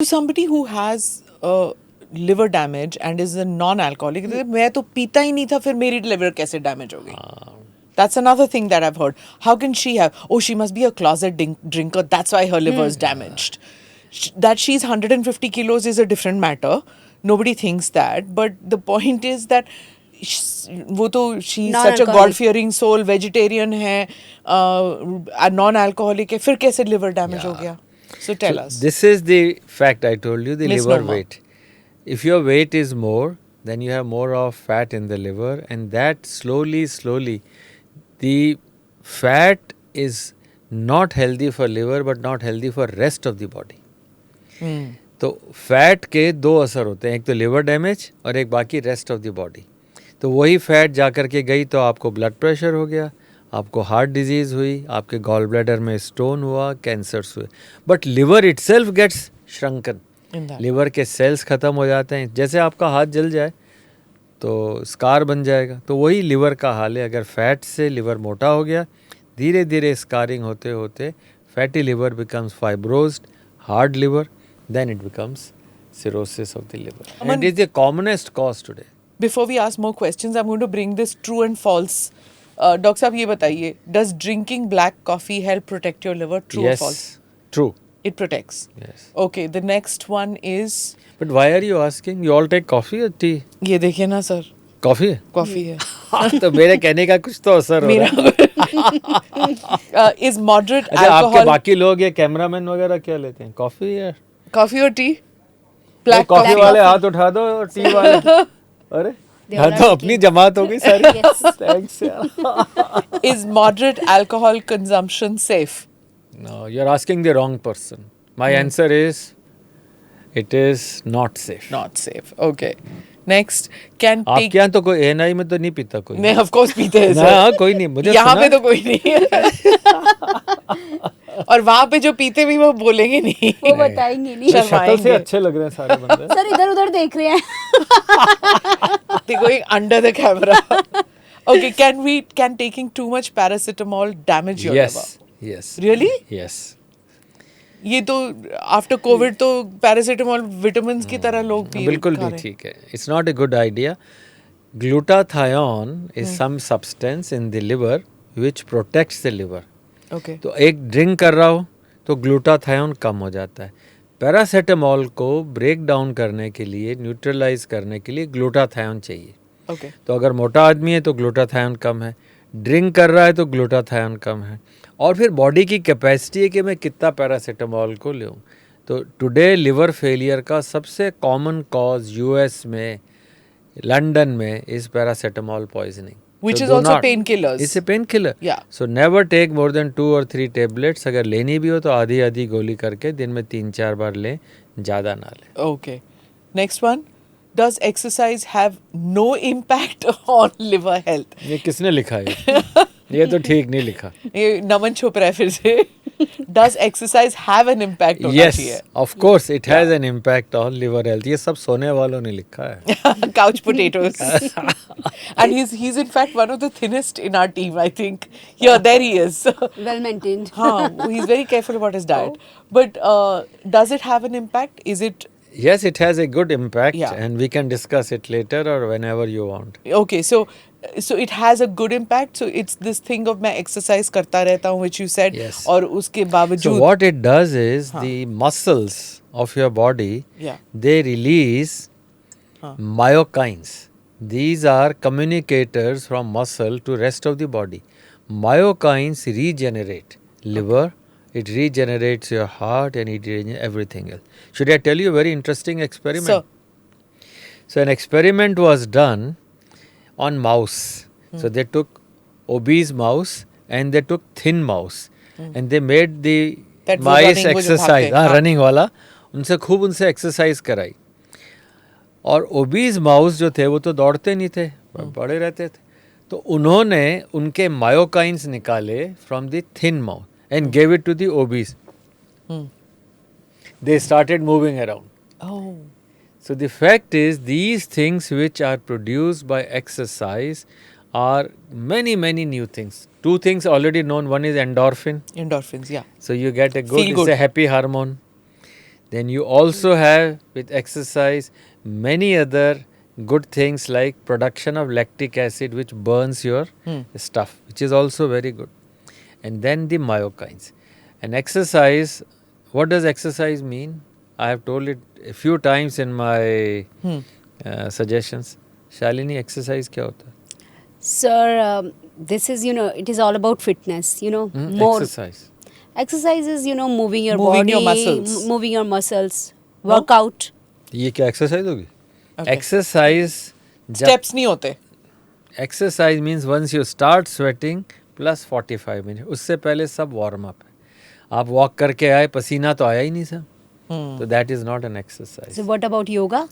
somebody who has liver damage and is a non-alcoholic, मैं तो पीता ही नहीं था, फिर मेरी liver कैसे damage हो गई? That's another thing that I've heard. How can she have? Oh, she must be a closet drinker. That's why her liver is damaged. That she's 150 kilos is a different matter. Nobody thinks that. But the point is that वो तो she's such a God-fearing soul, vegetarian है, non-alcoholic है, फिर कैसे liver damage हो गया? So tell us. This is the fact I told you, the liver weight. If your weight is more, then you have more of fat in the liver, and that slowly, the fat is not healthy for liver but not healthy for rest of the body. तो fat के दो असर होते हैं, एक तो liver damage और एक बाकी रेस्ट ऑफ द बॉडी. तो वही फैट जा कर के गई तो आपको ब्लड प्रेशर हो गया, आपको हार्ट डिजीज़ हुई, आपके गॉल ब्लैडर में स्टोन हुआ, कैंसर्स हुए. But liver itself gets shrunken. Liver के सेल्स ख़त्म हो जाते हैं. जैसे आपका हाथ जल जाए तो स्कार बन जाएगा, तो वही लिवर का हाल है. अगर फैट से लिवर मोटा हो गया, धीरे धीरे स्कारिंग होते होते fatty liver becomes fibrosed, hard liver, then it becomes cirrhosis of the liver. And it is the commonest cause today. Before we ask more questions, I'm going to bring this true and false. Doctor साहब ये बताइए, does drinking black coffee help protect your liver? True or false? Yes, true. It protects. Yes. Okay, the next one is. But why are you asking? You all take coffee or tea? ये देखिए ना sir. Coffee है? Coffee है. हाँ तो मेरे कहने का कुछ तो असर हो रहा है. Is moderate अच्छा, alcohol. आपके बाकी लोग ये कैमरामैन वगैरह क्या लेते हैं? कॉफी या कॉफी और टी? ब्लैक कॉफी वाले हाथ उठा दो और टी वाले. अरे हाँ तो अपनी जमात हो गई सारी. Thanks यार. Is moderate alcohol consumption safe? No, you're asking the wrong person. My answer is, it is not safe. Not safe. Okay. Next, can take. आपके यहाँ तो कोई एएनआई में तो नहीं पीता कोई? नहीं, of course पीते हैं सर. हाँ कोई नहीं, मुझे यहाँ पे तो कोई नहीं है. और वहाँ पे जो पीते भी वो बोलेंगे नहीं, वो बताएंगे नहीं. शक्ल से अच्छे लग रहे हैं सारे बंदे. सर इधर उधर देख रहे हैं. They're going under the camera. Okay, can taking too much paracetamol damage your liver? Yes. Really? Yes. ये तो आफ्टर कोविड तो पैरासीटामोल विटामिन्स की तरह लोग पी बिल्कुल भी ठीक है. It's not a good idea. Glutathione is some substance in the liver which protects the liver. Okay. तो एक ड्रिंक कर रहा हो तो ग्लूटाथायोन कम हो जाता है. पैरासीटामोल को ब्रेक डाउन करने के लिए, न्यूट्रलाइज करने के लिए ग्लूटाथायोन चाहिए. ओके. तो अगर मोटा आदमी है तो ग्लूटाथायोन कम है, ड्रिंक कर रहा है तो ग्लूटाथायोन कम है, और फिर बॉडी की कैपेसिटी है कि मैं कितना पैरासीटामोल को लूँ. तो टुडे लिवर फेलियर का सबसे कॉमन कॉज यूएस में, लंदन में, is paracetamol poisoning. Which is also painkillers. It's a painkiller. Yeah. So never take more than 2 or 3 tablets. अगर लेनी भी हो तो आधी आधी गोली करके दिन में 3-4 बार लें, ज़्यादा ना लें. Okay. Next one. Does exercise have no impact on liver health? ये किसने लिखा है? ये तो ठीक नहीं लिखा. ये नमन छुप रहा है फिर से. Does exercise have an impact on Yes, of course it has an impact on liver health. ये सब सोने वालों ने लिखा है. Couch potatoes. And he's in fact one of the thinnest in our team, I think. Yeah, there he is. Well maintained. He's very careful about his diet. But does it have an impact? Is it? Yes, it has a good impact, Yeah. and we can discuss it later or whenever you want. Okay, so it has a good impact. So it's this thing of मैं exercise करता रहता हूँ, which you said. Yes. और उसके बावजूद. So what it does is the muscles of your body, Yeah. they release myokines. These are communicators from muscle to rest of the body. Myokines regenerate liver. It regenerates your heart and it regenerates everything else. Should I tell you a very interesting experiment? So an experiment was done on mouse. So they took obese mouse and they took thin mouse and they made the That mice running, वो जो exercise. भागते हैं, running वाला. उनसे खूब उनसे exercise कराई. और ओबीज माउस जो थे वो तो दौड़ते नहीं थे, पड़े रहते थे. तो उन्होंने उनके मायोकाइंस निकाले from the thin mouse and gave it to the obese. They started moving around. Oh. So the fact is, these things which are produced by exercise are many new things. 2 things already known. One is endorphin. Endorphins, yeah. So you get a good, Feel it's good. a happy hormone. Then you also have with exercise many other good things like production of lactic acid which burns your stuff, which is also very good. And then the myokines. And exercise, what does exercise mean? I have told it a few times in my suggestions. Shalini, exercise kya hota hai? Sir, this is, it is all about fitness, more. Exercise. Exercise is, moving your Moving body, your muscles. moving your muscles, No? workout. ये क्या exercise होगी? Okay. Exercise. Steps नहीं होते. Exercise means once you start sweating plus 45 minutes. उससे पहले सब warm up है. आप walk करके आए, पसीना तो आया ही नहीं sir. So that is not an exercise. So what about yoga?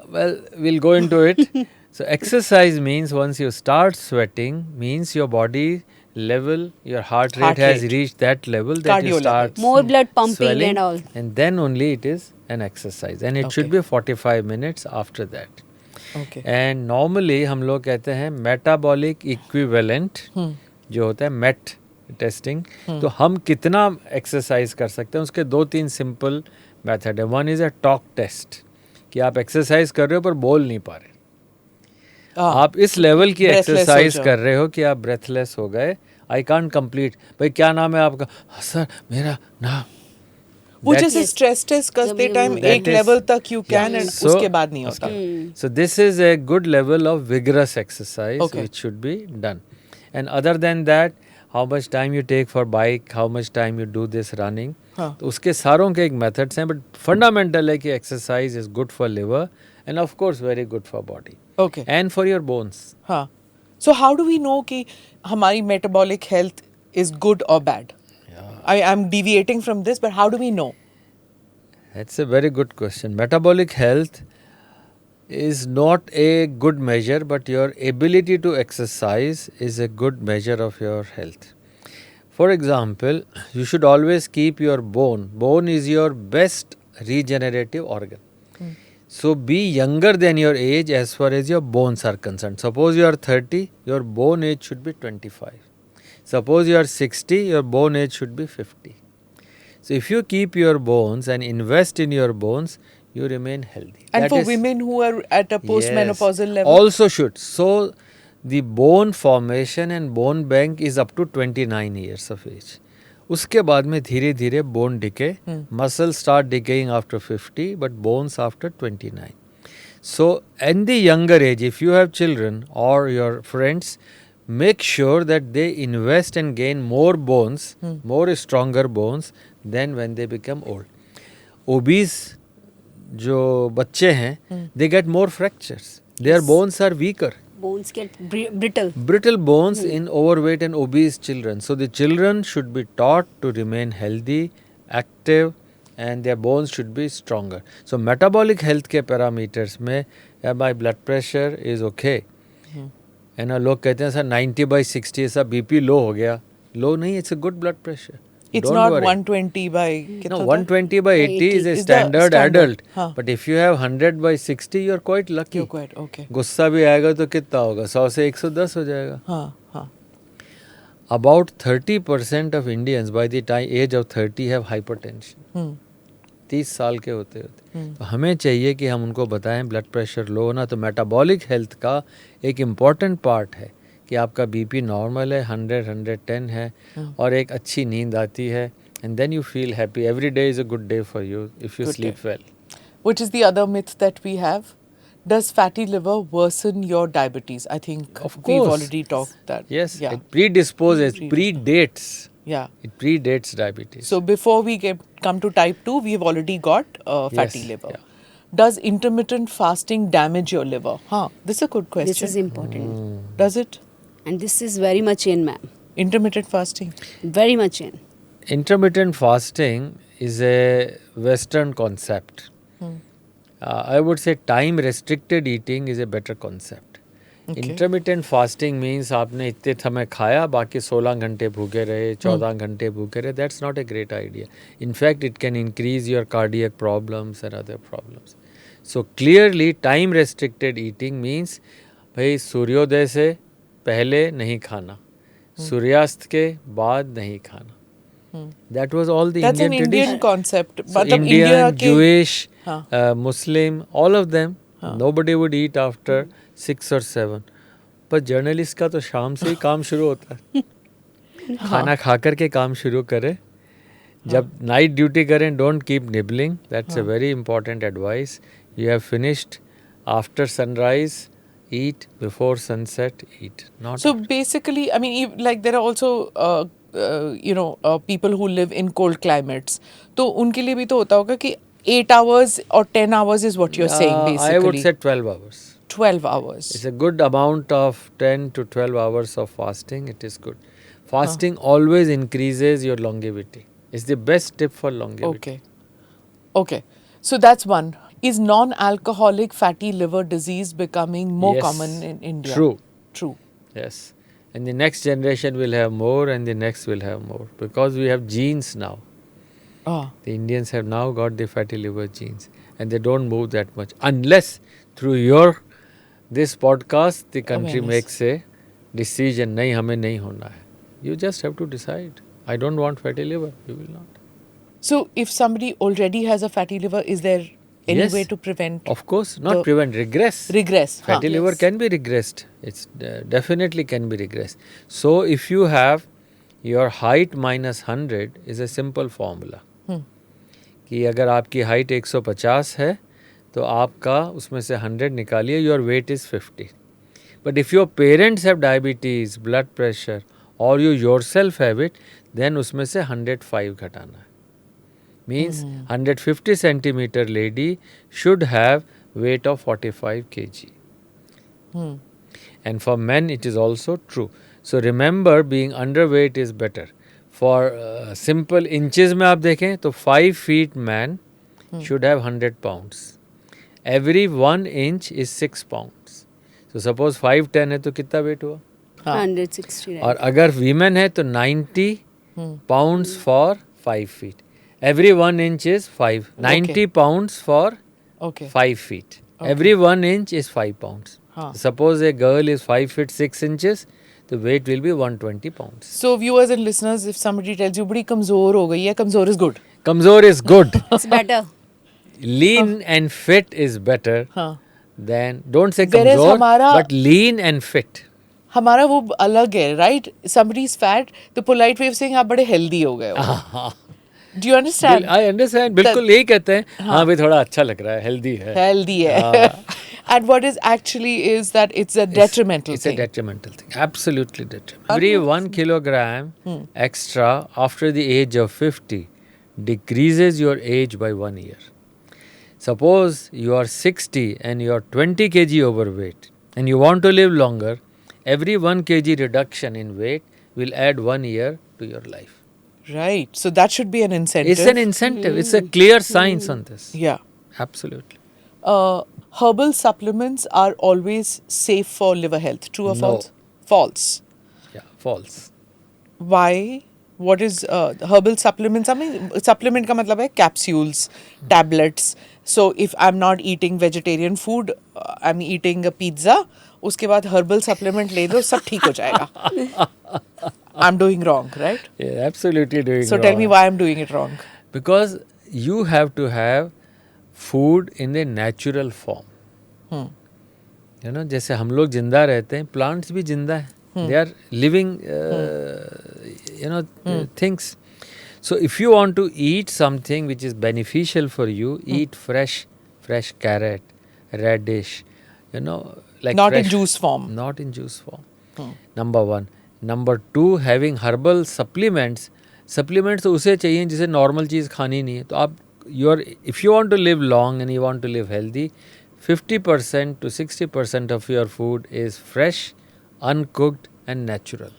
Well, we'll go into it. So exercise means once you start sweating, means your body level, your heart rate Heart has rate. reached that level that Cardio you start levels. More blood pumping swelling, and all. and then only it is an exercise, and it should Okay. be 45 minutes after that. Okay. And normally हम लोग कहते हैं metabolic equivalent जो होता है MET testing, तो हम कितना एक्सरसाइज कर सकते हैं उसके 2-3 सिंपल मेथड है. One is a talk test कि आप एक्सरसाइज कर रहे हो पर बोल नहीं पा रहे. आप इस लेवल की breathless हो एक्सरसाइज जाओ. कर रहे हो कि आप ब्रेथलेस हो गए. I can't complete. भाई क्या नाम है आपका? सर मेरा नाम. वो That's- जैसे स्ट्रेस टेस्ट करते टाइम That एक is- लेवल तक यू कैन एंड So- उसके बाद नहीं होता. So this is a good level of vigorous exercise Okay. which should be done. And other than that, how much time you take for bike, how much time you do this running. हाँ. तो उसके सारों के एक methods हैं, but fundamental है कि exercise is good for liver and of course very good for body Okay. and for your bones. हाँ. So how do we know कि हमारी metabolic health is good or bad? I'm deviating from this, but how do we know? That's a very good question. Metabolic health is not a good measure, but your ability to exercise is a good measure of your health. For example, you should always keep your bone. Bone is your best regenerative organ. So be younger than your age as far as your bones are concerned. Suppose you are 30, your bone age should be 25. Suppose you are 60, your bone age should be 50. So if you keep your bones and invest in your bones, you remain healthy. And That for is- women who are at a postmenopausal Yes, level? also should. So the bone formation and bone bank is up to 29 years of age. उसके बाद में धीरे धीरे bone decay, muscles start decaying after 50, but bones after 29. So in the younger age, if you have children or your friends, make sure that they invest and gain more bones, more stronger bones than when they become old. Obese जो बच्चे हैं, they get more fractures. Their bones are weaker. Bones get brittle. Brittle bones in overweight and obese children. So the children should be taught to remain healthy, active, and their bones should be stronger. So metabolic health के parameters में my blood pressure is okay. है ना, लोग कहते हैं sir 90/60 ऐसा BP लो हो गया. लो नहीं, it's a good blood pressure. It's Don't not worry. 120 by No, कितना था? 120/80 is a Is the standard standard, adult. हाँ. But if you have 100/60, you're quite lucky. You're quite okay. गुस्सा भी आएगा तो कितना होगा? 100 से 110 हो जाएगा. हाँ, हाँ. About 30% of Indians by the age of 30 have hypertension. 30 साल के होते होते. तो हमें चाहिए कि हम उनको बताएं ब्लड प्रेशर लो होना. तो मेटाबॉलिक हेल्थ का एक इम्पॉर्टेंट पार्ट है कि आपका बीपी नॉर्मल है, 100-110 है, और एक अच्छी नींद आती है. And then you feel happy. Every day is a good day for you if you Good sleep day. Well. Which is the other myth that we have? Does fatty liver worsen your diabetes? I think Of we've course. already talked that. Yes, Yeah. it predisposes, predates. Yeah. It predates diabetes. So before we come to type 2, we've already got fatty Yes, liver. yeah. Does intermittent fasting damage your liver? This is a good question. This is important. Does it? And this is very much in, ma'am. Intermittent fasting? Very much in. Intermittent fasting is a Western concept. I would say time restricted eating is a better concept. Okay. Intermittent fasting means आपने इतने समय खाया, बाकी 16 घंटे भूखे रहे, 14 घंटे भूखे रहे. That's not a great idea. In fact, it can increase your cardiac problems and other problems. So clearly, time restricted eating means भाई सूर्योदय से पहले नहीं खाना, सूर्यास्त के बाद नहीं खाना. That was all the That's an Indian Indian tradition. concept. So मतलब Indian, India के Jewish, हाँ. Muslim, all of them, nobody would eat after 6 or 7. पर जर्नलिस्ट का तो शाम से ही काम शुरू होता है. खाना खा कर के काम शुरू करें. जब नाइट ड्यूटी करें, don't keep nibbling. That's a very important advice. You have finished after sunrise, eat before sunset, eat. Not So basically, I mean, like there are also people who live in cold climates. तो उनके लिए भी तो होता होगा कि 8 hours or 10 hours is what you're saying basically. I would say 12 hours. 12 hours. It's a good amount of 10 to 12 hours of fasting. It is good. Fasting always increases your longevity. It's the best tip for longevity. Okay. So that's one. Is non-alcoholic fatty liver disease becoming more Yes. common in India? True. Yes. And the next generation will have more, and the next will have more, because we have genes now. Ah. The Indians have now got the fatty liver genes, and they don't move that much unless through this podcast the country Awareness. makes a decision. नहीं, हमें नहीं होना है. You just have to decide. I don't want fatty liver. You will not. So if somebody already has a fatty liver, is there any Yes. way to prevent Of course, not the- prevent, regress. regress? Fatty Huh. liver can be regressed. It's definitely can be regressed. So if you have your height minus 100 is a simple formula. कि अगर आपकी height 150 है तो आपका उसमें से 100 निकालिए, your weight is 50. But if your parents have diabetes, blood pressure और you yourself have it, then उसमें से 105 घटाना है. Means 150 centimeter lady should have weight of 45 kg. And for men it is also true. So remember, being underweight is better. For simple inches में आप देखें तो 5 feet man should have 100 pounds. Every 1 inch is 6 pounds. So suppose 5'10" है तो कितना weight हुआ? 160. और अगर वीमेन है तो 90 pounds for 5 feet. Every 1 inch is 5. 90 pounds for Okay. 5 feet. Every 1 inch is 5 pounds. Suppose a girl is 5 feet 6 inches, the weight will be 120 pounds. So viewers and listeners, if somebody tells you बड़ी कमजोर हो गई है, कमजोर is good. Kamzor is good. It's better. Lean and fit is better हाँ. than, don't say Whereas kamzor, हमारा- but lean and fit. हमारा वो अलग है, right? Somebody is fat, the polite way of saying आप बड़े healthy हो गए हो. Do you understand? I understand. बिल्कुल यही कहते हैं. हाँ भाई थोड़ा अच्छा लग रहा है, healthy है. Healthy है. And what is actually is that it's a detrimental It's thing. a detrimental thing. Absolutely detrimental. Every 1 kilogram extra after the age of 50 decreases your age by 1 year. Suppose you are 60 and you are 20 kg overweight and you want to live longer, every 1 kg reduction in weight will add 1 year to your life. Right. So that should be an incentive. It's an incentive. It's a clear science on this. Yeah. Absolutely. Herbal supplements are always safe for liver health. True or No. false? False. Yeah, false. Why? What is herbal supplements? I mean, supplement का मतलब है capsules, tablets. So if I'm not eating vegetarian food, I'm eating a pizza. उसके बाद herbal supplement ले लो, सब ठीक हो जाएगा. I'm doing wrong, right? Yeah, absolutely doing So tell me wrong. why I'm doing it wrong. Because you have to have food in a natural form. You know, जैसे हम लोग जिंदा रहते हैं, plants भी जिंदा हैं. They are living, things. So if you want to eat something which is beneficial for you, eat fresh carrot, radish, like Not in fresh- juice form. Not in juice form. Number 1. Number 2, having herbal supplements. Supplements तो उसे चाहिए जिसे normal चीज़ खानी नहीं है. तो आप if you want to live long and you want to live healthy, 50% to 60% of your food is fresh, uncooked and natural.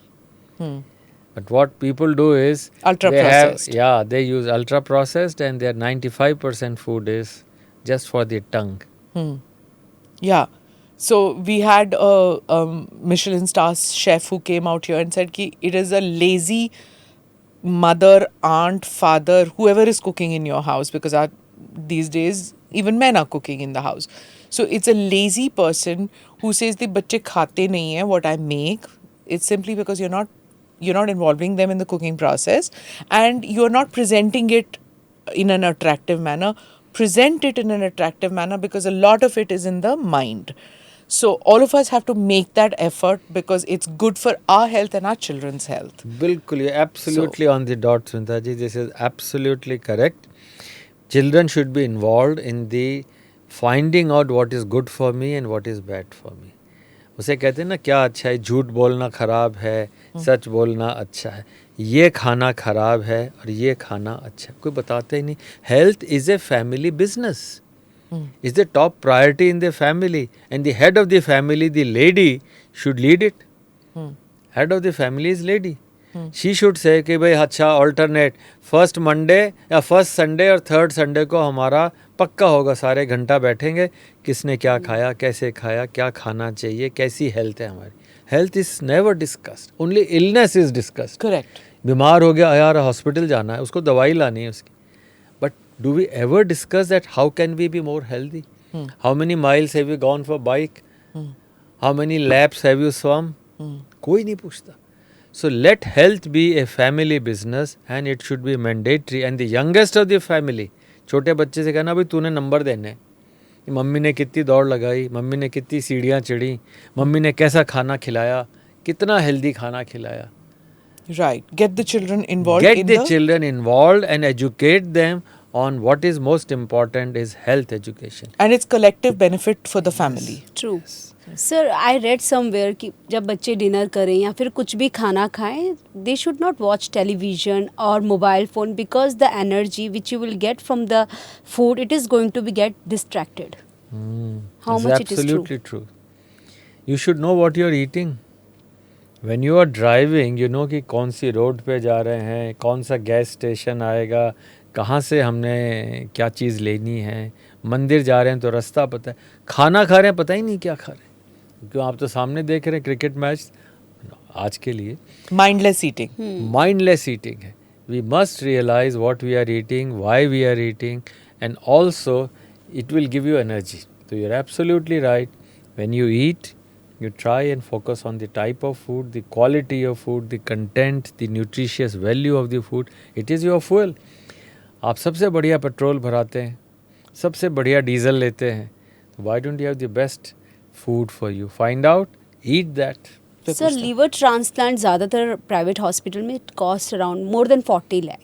But what people do is Ultra-processed. they use ultra processed and their 95% food is just for the tongue. Yeah. So we had a Michelin star chef who came out here and said ki it is a lazy mother, aunt, father, whoever is cooking in your house, because these days even men are cooking in the house. So it's a lazy person who says the bacche khate nahi hai what I make. It's simply because you're not you're not involving them in the cooking process, and you're not presenting it in an attractive manner. Present it in an attractive manner, because a lot of it is in the mind. So all of us have to make that effort, because it's good for our health and our children's health. बिल्कुल, you're absolutely on the dot, Sunita ji. This is absolutely correct. Children should be involved in the finding out what is good for me and what is bad for me. उसे कहते हैं ना, क्या अच्छा है, झूठ बोलना खराब है, सच बोलना अच्छा है, ये खाना खराब है और ये खाना अच्छा है, कोई बताता ही नहीं. Health is a family business, is the top priority in the family, and the head of the family, the lady, should lead it. Head of the family is lady. She should say कि भाई अच्छा alternate, first Monday या first Sunday और third Sunday को हमारा पक्का होगा, सारे घंटा बैठेंगे, किसने क्या खाया, कैसे खाया, क्या खाना चाहिए, कैसी हेल्थ है हमारी. Health is never discussed, only illness is discussed. Correct. बीमार हो गया यार, हॉस्पिटल जाना है, उसको दवाई लानी है उसकी. But do we ever discuss that how can we be more healthy? How many miles have you gone for bike? How many laps have you swum? कोई नहीं पूछता. So let health be a family business, and it should be mandatory. And the youngest of the family, छोटे बच्चे से कहना भाई तूने number देने हैं. मम्मी ने कितनी दौड़ लगाई, मम्मी ने कितनी सीढ़ियाँ चढ़ी, मम्मी ने कैसा खाना खिलाया, कितना हेल्दी खाना खिलाया. Right. Get the children involved. Get the children involved and educate them on what is most important is health education. And it's collective benefit for the family. True. Sir, I read somewhere कि जब बच्चे dinner करें या फिर कुछ भी खाना खाएं, they should not watch television और mobile phone, because the energy which you will get from the food, it is going to be get distracted. How It's much it is true? absolutely true. You should know what you're eating. When you are driving, you know कि कौन सी road पे जा रहे हैं, कौन सा gas station आएगा, कहाँ से हमने क्या चीज़ लेनी है, मंदिर जा रहे हैं तो रास्ता पता है, खाना खा रहे हैं पता ही नहीं क्या खा रहे हैं, क्यों आप तो सामने देख रहे हैं क्रिकेट मैच. आज के लिए Mindless eating. mindless eating है. We must realize what we are eating, why we are eating, and also it will give you energy. So you're absolutely right. When you eat, you try and focus on the type of food, the quality of food, the content, the nutritious value of the food. It is your fuel. आप सबसे बढ़िया petrol भराते हैं, सबसे बढ़िया diesel लेते हैं. Why don't you have the best food for you? Find out, eat that. Sir, liver transplant ज़्यादातर private hospital में cost around more than 40 lakh,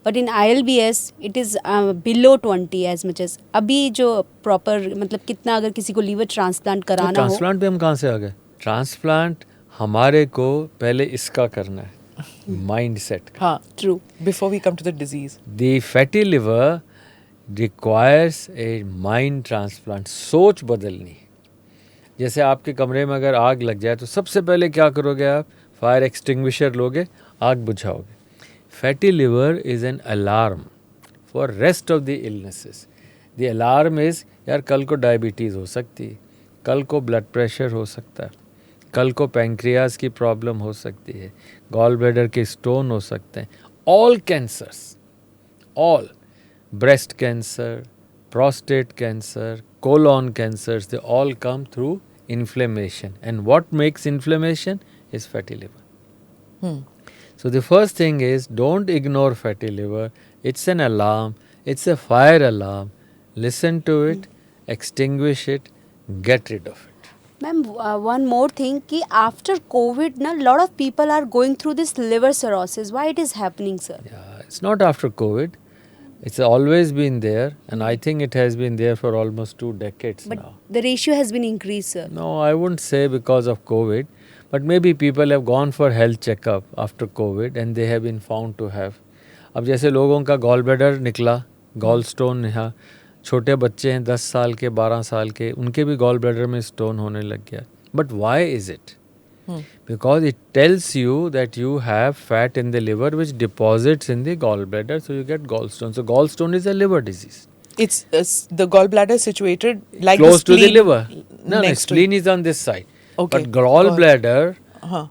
but in ILBS it is below 20 as much as. अभी जो proper मतलब कितना, अगर किसी को liver transplant कराना हो, ट्रांसप्लांट पे हम कहाँ से आ गए? ट्रांसप्लांट हमारे को पहले इसका करना है, माइंड सेट का. हाँ. True. Before we come to the disease. The fatty liver requires a mind transplant. सोच बदलनी. जैसे आपके कमरे में अगर आग लग जाए तो सबसे पहले क्या करोगे आप? फायर एक्सटिंग्विशर लोगे, आग बुझाओगे. Fatty liver is an alarm for rest of the illnesses. The alarm is यार कल को डायबिटीज़ हो सकती है, कल को ब्लड प्रेशर हो सकता है, कल को पैंक्रियाज की प्रॉब्लम हो सकती है, गॉल ब्लैडर के स्टोन हो सकते हैं. All cancers, all breast cancer, prostate cancer, colon cancers, they all come through inflammation. And what makes inflammation is fatty liver. So the first thing is, don't ignore fatty liver. It's an alarm, it's a fire alarm. Listen to it, extinguish it, get rid of it. Ma'am, one more thing कि after covid ना lot of people are going through this liver cirrhosis. Why it is happening, sir? Yeah, it's not after COVID. It's always been there, and I think it has been there for almost 2 decades But now. the ratio has been increased, sir. No, I wouldn't say because of COVID, but maybe people have gone for health checkup after COVID and they have been found to have. अब जैसे लोगों का gall bladder निकला, gall stone यहाँ, छोटे बच्चे हैं 10 साल के, 12 साल के, उनके भी गॉल ब्लैडर में स्टोन होने लग गया. But why is it? Because it tells you that you have fat in the liver which deposits in the gallbladder, so you get gallstone. So gallstone is a liver disease. It's the gallbladder situated like Close the to the spleen liver. No, next to spleen is on this side. Okay. But gallbladder Uh-huh.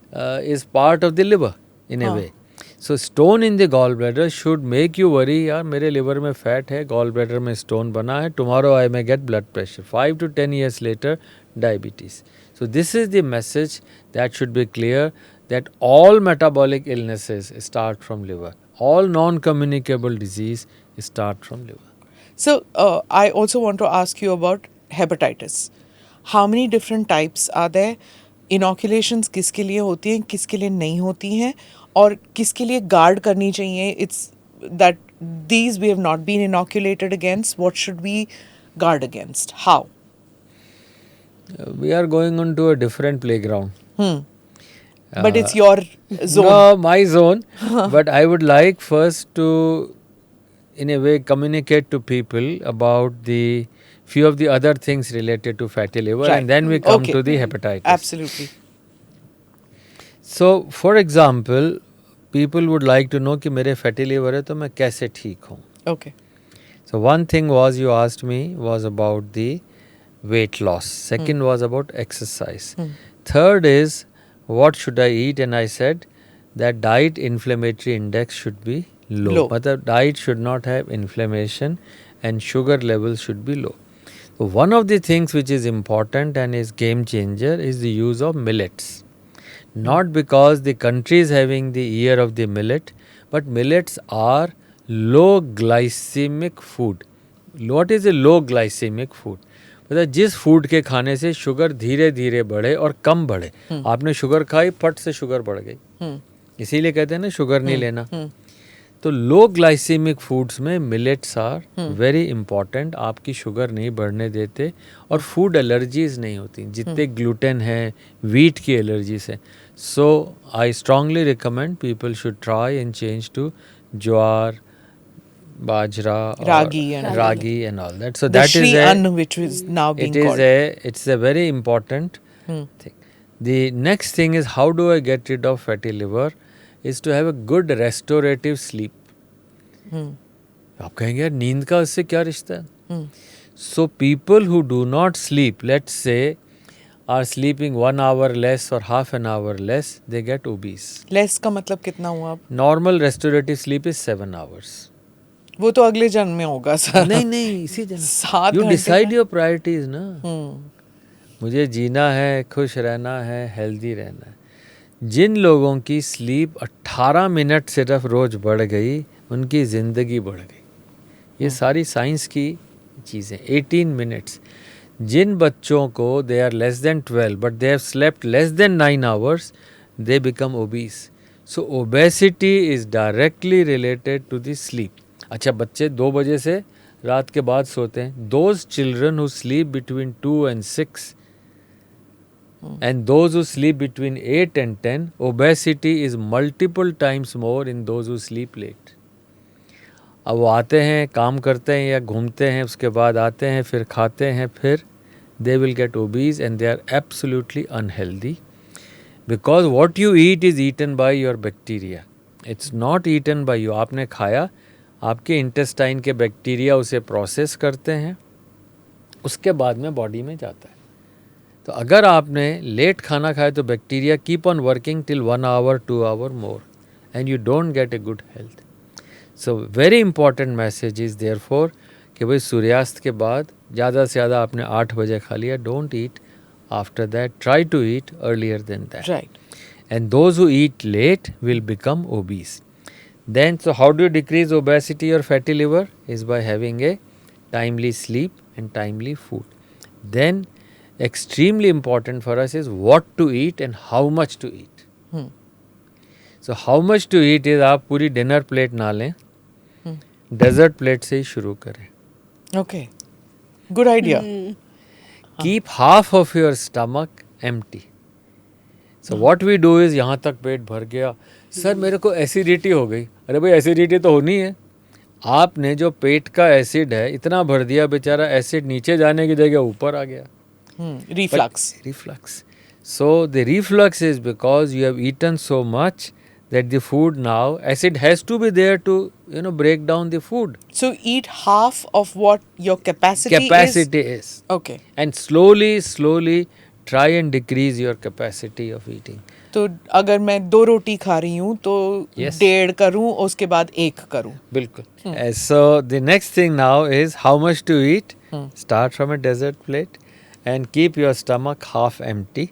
is part of the liver in a way. So stone in the gallbladder should make you worry, यार मेरे liver में fat है, gallbladder में stone बना है, tomorrow I may get blood pressure. 5 to 10 years later, diabetes. So this is the message that should be clear. that all metabolic illnesses start from liver. All non-communicable disease start from liver. So I also want to ask you about hepatitis. How many different types are there? Inoculations किसके लिए होती हैं, किसके लिए नहीं होती हैं, और किसके लिए guard करनी चाहिए? It's that these we have not been inoculated against. What should we guard against? How? We are going on to a different playground. But it's your zone. No, my zone. But I would like first to, in a way, communicate to people about the few of the other things related to fatty liver, Right. and then we come Okay. to the hepatitis. Absolutely. So, for example, people would like to know कि मेरे fatty liver है तो मैं कैसे ठीक हूँ. Okay. So one thing was you asked me was about the weight loss. Second was about exercise. Third is what should I eat, and I said that diet inflammatory index should be low. But the diet should not have inflammation and sugar levels should be low. So one of the things which is important and is game changer is the use of millets. Not because the country is having the year of the millet, but millets are low glycemic food. What is a low glycemic food? मतलब जिस food के खाने से sugar धीरे धीरे बढ़े और कम बढ़े. आपने शुगर खाई, फट से शुगर बढ़ गई. इसीलिए कहते हैं ना शुगर नहीं लेना. तो लो ग्लाइसेमिक फूड्स में मिलेट्स आर वेरी इंपॉर्टेंट. आपकी शुगर नहीं बढ़ने देते और फूड एलर्जीज नहीं होती. जितने ग्लूटेन है, वीट की एलर्जीज है. So I strongly recommend people should try and change to jowar, bajra, ragi and all that. So The that Shri is a, Ann, which is now being called. It's a very important thing. The next thing is how do I get rid of fatty liver is to have a good restorative sleep. आप कहेंगे यार नींद का उससे क्या रिश्ता है? So people who do not sleep, let's say, are sleeping 1 hour less or half an hour less, they get obese. Less का मतलब कितना हुआ? Normal restorative sleep is 7 hours. वो तो अगले जन्म में होगा सर. नहीं इसी जन्म. 7 You घंटे decide का? your priorities ना. मुझे जीना है, खुश रहना है, हेल्दी रहना है. जिन लोगों की स्लीप 18 मिनट सिर्फ रोज बढ़ गई, उनकी ज़िंदगी बढ़ गई. ये सारी साइंस की चीज़ें. 18 मिनट्स. जिन बच्चों को they are less than 12 but they have slept less than 9 hours, they become obese. So obesity is directly related to the sleep. अच्छा, बच्चे 2 बजे से रात के बाद सोते हैं. Those children who sleep between 2 and 6 and those who sleep between 8 and 10, obesity is multiple times more in those who sleep late. अब वो आते हैं, काम करते हैं या घूमते हैं, उसके बाद आते हैं, फिर खाते हैं, फिर they will get obese and they are absolutely unhealthy because what you eat is eaten by your bacteria. It's not eaten by you. आपने खाया, आपके इंटेस्टाइन के बैक्टीरिया उसे प्रोसेस करते हैं, उसके बाद में बॉडी में जाता है. तो अगर आपने लेट खाना खाया तो bacteria keep on working till 1 hour 2 hour more and you don't get a good health. So very important message is therefore कि भाई सूर्यास्त के बाद ज़्यादा से ज़्यादा आपने 8 बजे खा लिया. Don't eat after that. Try to eat earlier than that. Right. And those who eat late will become obese. Then, so how do you decrease obesity or fatty liver? Is by having a timely sleep and timely food. Then, extremely important for us is what to eat and how much to eat. So, how much to eat is आप पूरी dinner plate ना लें, desert plate से ही शुरू करें. Okay. Good idea. Keep half of your stomach empty. So what we do is यहाँ तक पेट भर गया, सर मेरे को एसिडिटी हो गई. अरे भाई एसिडिटी तो होनी है. आपने जो पेट का एसिड है इतना भर दिया, बेचारा एसिड नीचे जाने की जगह ऊपर आ गया. Reflux. Reflux. So the reflux is because you have eaten so much that the food now, acid has to be there to, break down the food. So eat half of what your capacity is. Okay. And slowly try and decrease your capacity of eating. तो अगर मैं 2 रोटी खा रही हूँ तो Yes. 1.5 करूँ, उसके बाद 1 करूँ. बिल्कुल. So the next thing now is how much to eat. Start from a dessert plate and keep your stomach half empty.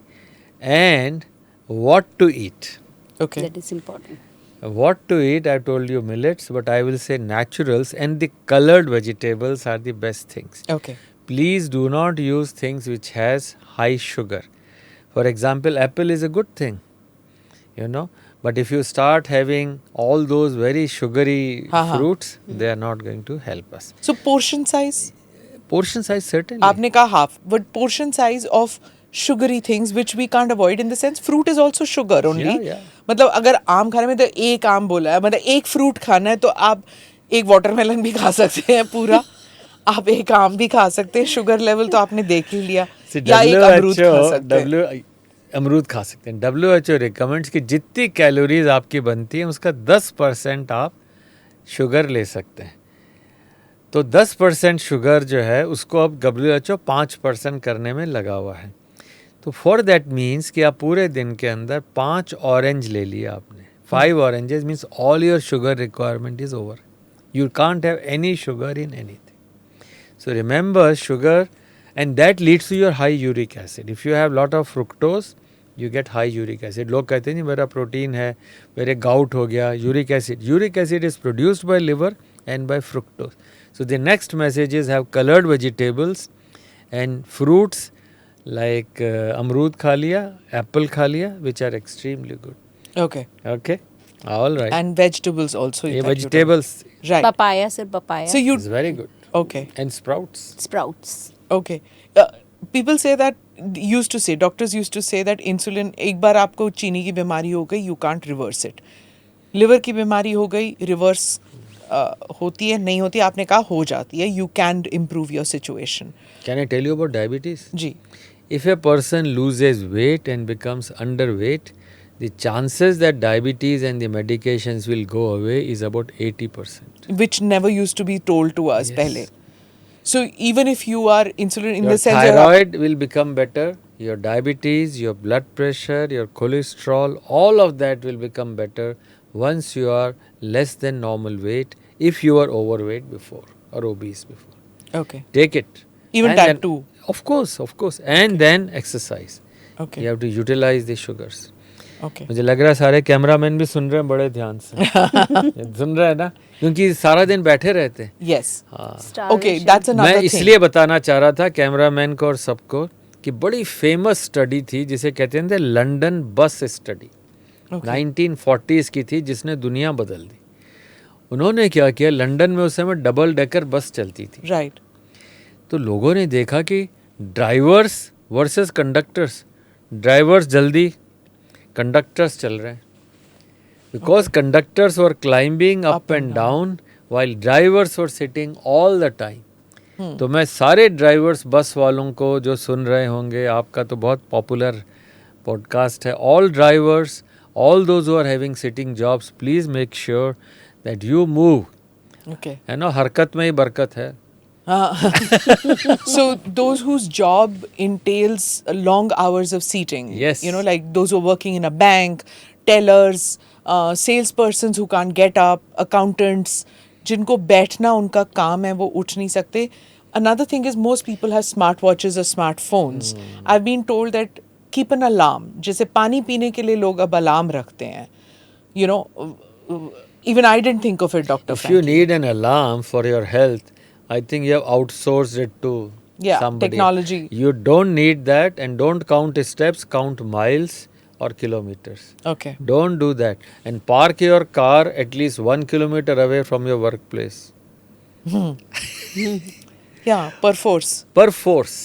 And what to eat. Okay. That is important. What to eat? I told you millets, but I will say naturals and the colored vegetables are the best things. Okay. Please do not use things which has high sugar. For example, apple is a good thing, you know, but if you start having all those very sugary हाँ. fruits, they are not going to help us. So portion size. Portion size certainly. आपने कहा half, but portion size of sugary things which we can't avoid in the sense fruit is also sugar only. Yeah. मतलब अगर आम खाने में तो एक आम बोला है, मतलब एक फ्रूट खाना है तो आप एक वाटरमेलन भी खा सकते हैं पूरा, आप एक आम भी खा सकते हैं, शुगर लेवल तो आपने देख ही लिया, See, या एक अमरूद खा सकते हैं. अमरूद खा सकते हैं. WHO रिकमेंड्स कि जितनी कैलोरीज आपकी बनती है उसका 10% आप शुगर ले सकते हैं. तो 10% शुगर जो है उसको अब WHO 5% करने में लगा हुआ है. तो फॉर दैट मीन्स कि आप पूरे दिन के अंदर 5 ऑरेंज ले लिया आपने, 5 oranges means all your sugar requirement is over. You can't have any sugar in anything. So remember sugar, and that leads to your high uric acid. If you have lot of fructose, you get high uric acid. लोग कहते हैं नहीं मेरा protein है, मेरे gout हो गया, uric acid. Uric acid is produced by liver and by fructose. So the next message is have colored vegetables and fruits like अमरूद खा लिया, apple खा लिया, which are extremely good. Okay. Okay, all right. And vegetables also. ये that you vegetables told. Right. Papaya, sir, papaya. So you is very good. okay. And sprouts. Sprouts. Okay. People say that used to say doctors used to say that insulin एक बार आपको चीनी की बीमारी हो गई you can't reverse it. Liver की बीमारी हो गई रिवर्स होती है नहीं होती, आपने कहा हो जाती है, you can improve your situation. Can I tell you about diabetes? Ji. If a person loses weight and becomes underweight, the chances that diabetes and the medications will go away is about 80%. Which never used to be told to us Yes. पहले. So even if you are insulin in Your the sense thyroid will become better, your diabetes, your blood pressure, your cholesterol, all of that will become better once you are less than normal weight if you were overweight before or obese before. okay. Take it. Even And type then- 2. Of course. And then exercise. Okay. You have to utilize the sugars. Okay. मुझे लग रहा है सारे cameraman भी सुन रहे हैं बड़े ध्यान से. सुन रहे हैं ना, क्योंकि सारा दिन बैठे रहते हैं. Yes. हाँ. Okay, Starvation. that's another मैं thing. इसलिए बताना चाह रहा था कैमरामैन को और सबको कि बड़ी फेमस स्टडी थी जिसे कहते थे लंदन बस स्टडी. Okay. 1940s की थी जिसने दुनिया बदल दी. उन्होंने क्या किया, लंदन में उस समय डबल डेकर बस चलती थी. Right. तो लोगों ने देखा कि ड्राइवर्स वर्सेस कंडक्टर्स, ड्राइवर्स जल्दी, कंडक्टर्स चल रहे हैं. Because conductors were climbing up and down while drivers were sitting all the time. तो मैं सारे ड्राइवर्स बस वालों को जो सुन रहे होंगे, आपका तो बहुत पॉपुलर पॉडकास्ट है, all drivers, all those who are having sitting jobs, please make sure that you move. Okay. है ना, हरकत में ही बरकत है. So those whose job entails long hours of seating, Yes. you know, like those who are working in a bank, tellers, salespersons who can't get up, accountants, जिनको बैठना उनका काम है वो उठ नहीं सकते. Another thing is most people have smartwatches or smartphones. I've been told that keep an alarm. जैसे पानी पीने के लिए लोग अब अलार्म रखते हैं. You know, even I didn't think of it, Dr. If you Frankie. need an alarm for your health, I think you have outsourced it to Yeah, somebody. technology. You don't need that, and don't count steps, count miles or kilometers. Okay. Don't do that. And park your car at least 1 kilometer away from your workplace. Yeah, perforce. Per force,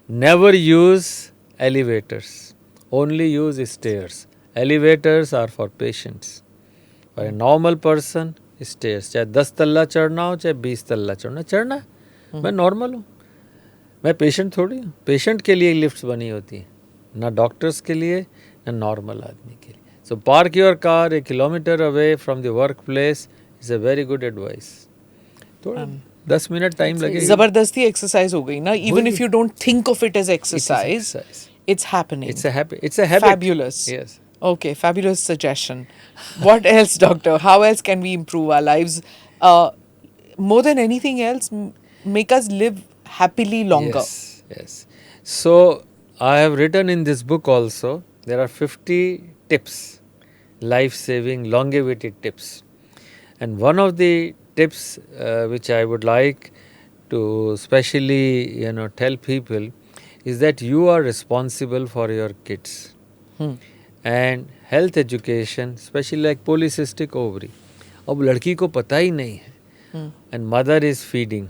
never use elevators. Only use stairs. Elevators are for patients. For a normal person, stairs. चाहे 10 तल्ला चढ़ना हो, चाहे 20 तल्ला चढ़ना है. मैं normal हूँ. मैं पेशेंट थोड़ी हूँ. पेशेंट के लिए लिफ्ट्स बनी होती हैं, ना डॉक्टर्स के लिए, ना नॉर्मल आदमी के लिए. So park your car a kilometer away from the workplace is a very good advice. थोड़ा 10 मिनट टाइम लगेगा. जबरदस्ती एक्सरसाइज हो गई ना. Even if you don't think of it as It is exercise, exercise. it's happening. It's a habit. It's a habit. Fabulous. Yes. Okay, fabulous suggestion. What else, doctor? How else can we improve our lives? More than anything else, make us live happily longer. Yes. So I have written in this book also, there are 50 tips life-saving longevity tips. And one of the tips which I would like to specially tell people is that you are responsible for your kids. And health education, especially like polycystic ovary. अब लड़की को पता ही नहीं है and mother is feeding.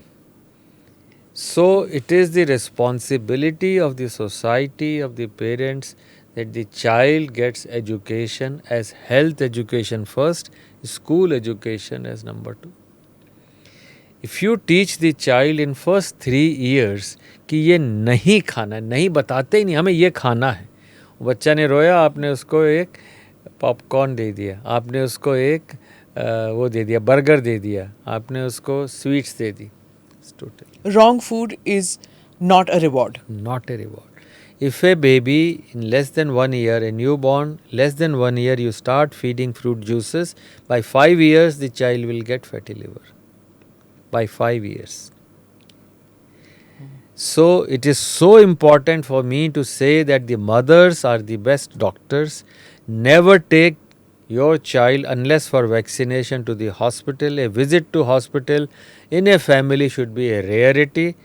So it is the responsibility of the society, of the parents, that the child gets education as health education first, school education as number 2. If you teach the child in first 3 years कि ये नहीं खाना है, नहीं बताते ही नहीं हमें ये खाना है, बच्चा ने रोया, आपने उसको एक पॉपकॉर्न दे दिया, आपने उसको एक वो दे दिया, बर्गर दे दिया, आपने उसको sweets they the. Wrong food is not a reward. Not a reward. If a baby in less than 1 year, a newborn, less than 1 year, you start feeding fruit juices, by 5 years the child will get fatty liver. By 5 years. So it is so important for me to say that the mothers are the best doctors. Never take your child unless for vaccination to the hospital. A visit to hospital in a family should be a rarity.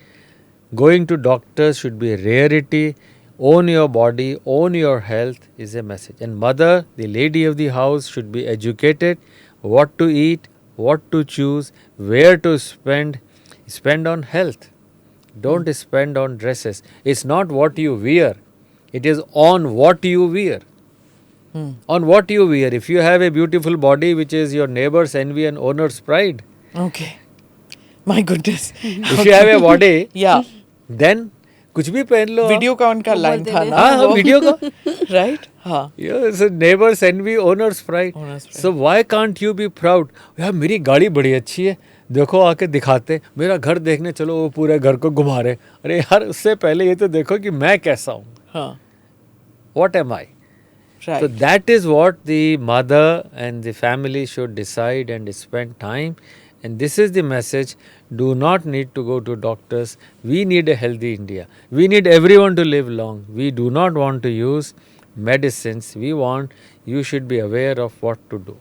Going to doctors should be a rarity. Own your body, own your health is a message. And mother, the lady of the house, should be educated what to eat, what to choose, where to spend. Spend on health. Don't spend on dresses. It's not what you wear. It is on what you wear. On what you wear. If you have a beautiful body which is your neighbor's envy and owner's pride. Okay. My goodness. If you have a body, Yeah. then कुछ भी पहन लो. Video का उनका line था ना. हाँ, video का. Right? हाँ. Yes, neighbor's envy, owner's pride. Owner's pride. So why can't you be proud? यार मेरी गाड़ी बड़ी अच्छी है, देखो आके दिखाते. मेरा घर देखने चलो, वो पूरे घर को घुमा रहे. अरे यार उससे पहले ये तो देखो कि मैं कैसा हूँ. हाँ. What am I? Right. So that is what the mother and the family should decide and spend time. And this is the message. Do not need to go to doctors. We need a healthy India. We need everyone to live long. We do not want to use medicines. We want, you should be aware of what to do.